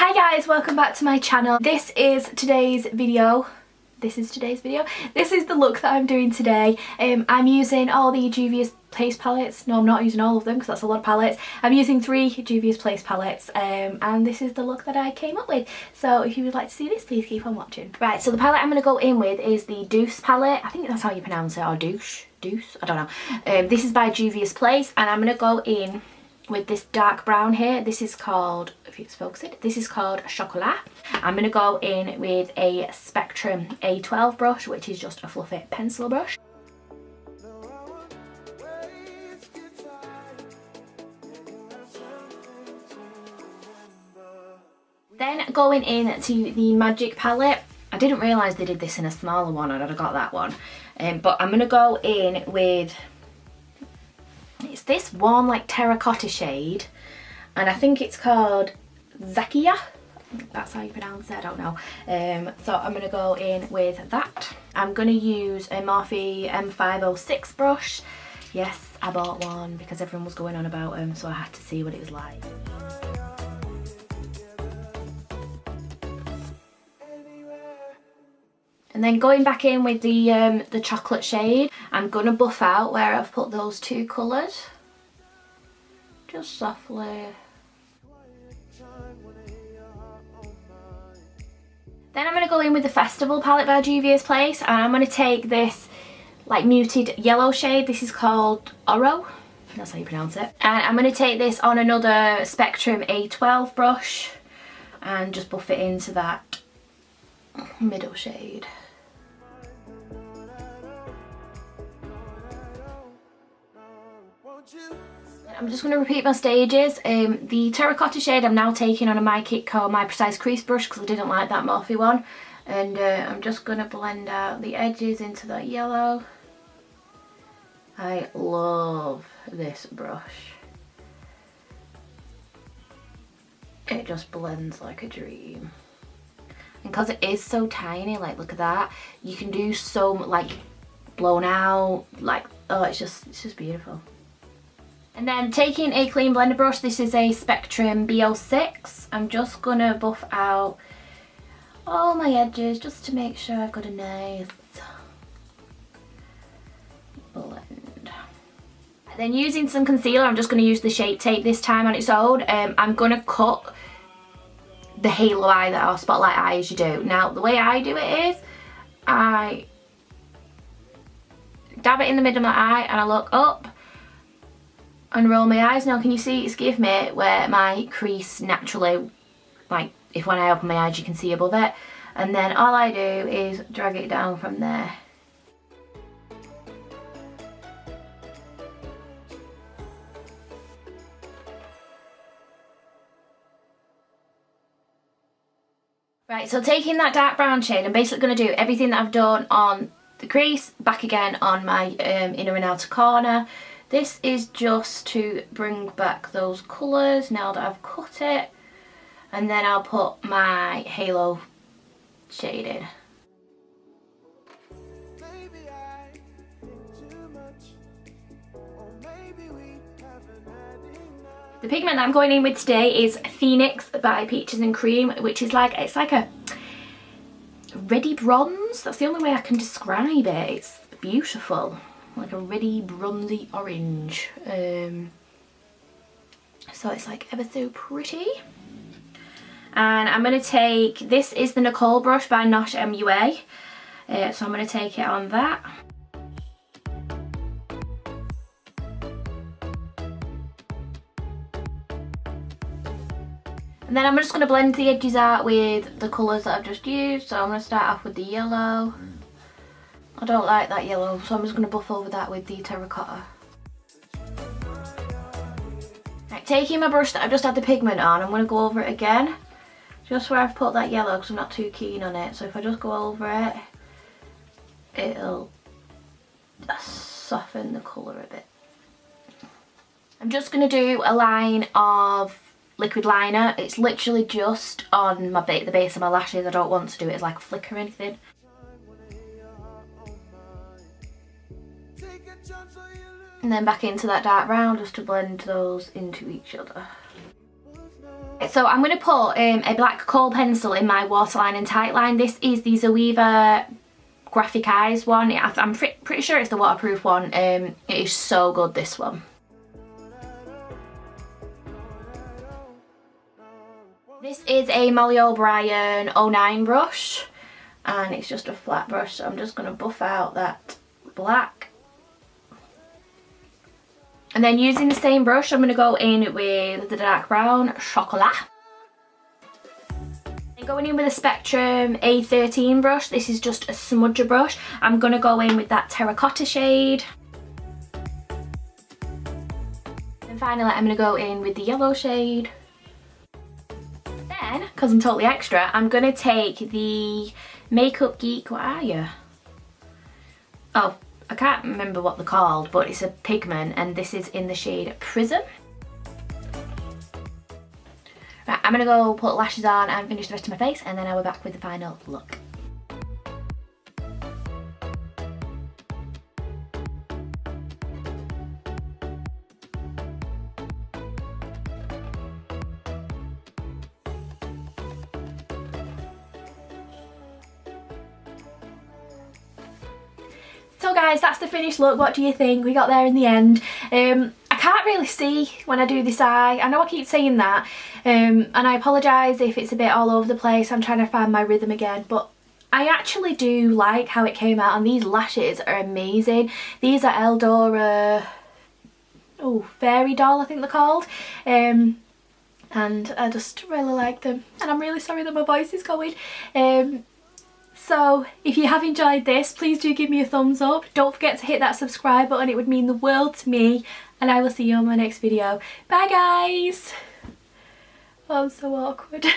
Hi guys, welcome back to my channel. This is today's video. This is the look that I'm doing today. I'm using all the Juvia's Place palettes. No, I'm not using all of them because that's a lot of palettes. I'm using 3 Juvia's Place palettes and this is the look that I came up with. So if you would like to see this, please keep on watching. Right, so the palette I'm going to go in with is the Deuce palette. I think that's how you pronounce it, or Deuce, I don't know. This is by Juvia's Place and I'm going to go in with this dark brown here. This is called, if it's focused, this is called Chocolat. I'm going to go in with a Spectrum A12 brush, which is just a fluffy pencil brush. Then going in to the Magic palette. I didn't realise they did this in a smaller one, and I'd have got that one. But I'm going to go in with, it's this warm like terracotta shade, and I think it's called Zakia. That's how you pronounce it, I don't know. So I'm going to go in with that. I'm going to use a Morphe M506 brush. Yes, I bought one because everyone was going on about them, so I had to see what it was like. And then going back in with the chocolate shade, I'm going to buff out where I've put those 2 colours. Just softly. Then I'm going to go in with the Festival palette by Juvia's Place, and I'm going to take this like muted yellow shade. This is called Oro. That's how you pronounce it. And I'm going to take this on another Spectrum A12 brush and just buff it into that middle shade. I'm just going to repeat my stages. The terracotta shade I'm now taking on a My Kit called My Precise Crease brush because I didn't like that Morphe one. And I'm just going to blend out the edges into that yellow. I love this brush. It just blends like a dream. And because it is so tiny, like look at that, you can do so like blown out, like, oh, it's just beautiful. And then taking a clean blender brush, this is a Spectrum B06. I'm just gonna buff out all my edges just to make sure I've got a nice blend. And then using some concealer, I'm just gonna use the Shape Tape this time on its own. I'm gonna cut the halo eye, that or spotlight eye as you do. Now, the way I do it is, I dab it in the middle of my eye and I look up and roll my eyes. Now can you see it's give me where my crease naturally, like if when I open my eyes you can see above it, and then all I do is drag it down from there. Right, so taking that dark brown shade, I'm basically going to do everything that I've done on the crease, back again on my inner and outer corner. This is just to bring back those colours now that I've cut it, and then I'll put my halo shade in. The pigment that I'm going in with today is Phoenix by Peaches and Cream, which is like, it's like a reddy bronze. That's the only way I can describe it. It's beautiful. Like a reddy bronzy orange. So it's like ever so pretty. And I'm going to take, this is the Nicole brush by Nosh MUA. So I'm going to take it on that. And then I'm just going to blend the edges out with the colours that I've just used. So I'm going to start off with the yellow. I don't like that yellow, so I'm just going to buff over that with the terracotta. Right, taking my brush that I've just had the pigment on, I'm going to go over it again. Just where I've put that yellow because I'm not too keen on it. So if I just go over it, it'll just soften the colour a bit. I'm just going to do a line of liquid liner. It's literally just on my the base of my lashes. I don't want to do it as like a flick or anything. And then back into that dark brown just to blend those into each other. So I'm going to put a black kohl pencil in my waterline and tightline. This is the Juvia Graphic Eyes one. I'm pretty sure it's the waterproof one. It is so good, this one. This is a Molly O'Brien 09 brush, and it's just a flat brush, so I'm just going to buff out that black. And then using the same brush, I'm going to go in with the dark brown chocolat. And going in with a Spectrum A13 brush. This is just a smudger brush. I'm going to go in with that terracotta shade. And finally, I'm going to go in with the yellow shade. Then, because I'm totally extra, I'm going to take the Makeup Geek, what are you? Oh, I can't remember what they're called, but it's a pigment, and this is in the shade Prism. Right, I'm gonna go put lashes on and finish the rest of my face, and then I'll be back with the final look. So guys, that's the finished look. What do you think? We got there in the end. I can't really see when I do this eye. I know I keep saying that, and I apologise if it's a bit all over the place. I'm trying to find my rhythm again, but I actually do like how it came out, and these lashes are amazing. These are Eldora, Fairy Doll, I think they're called. And I just really like them, and I'm really sorry that my voice is going. So if you have enjoyed this, please do give me a thumbs up. Don't forget to hit that subscribe button, it would mean the world to me. And I will see you on my next video. Bye guys! Oh, I'm so awkward.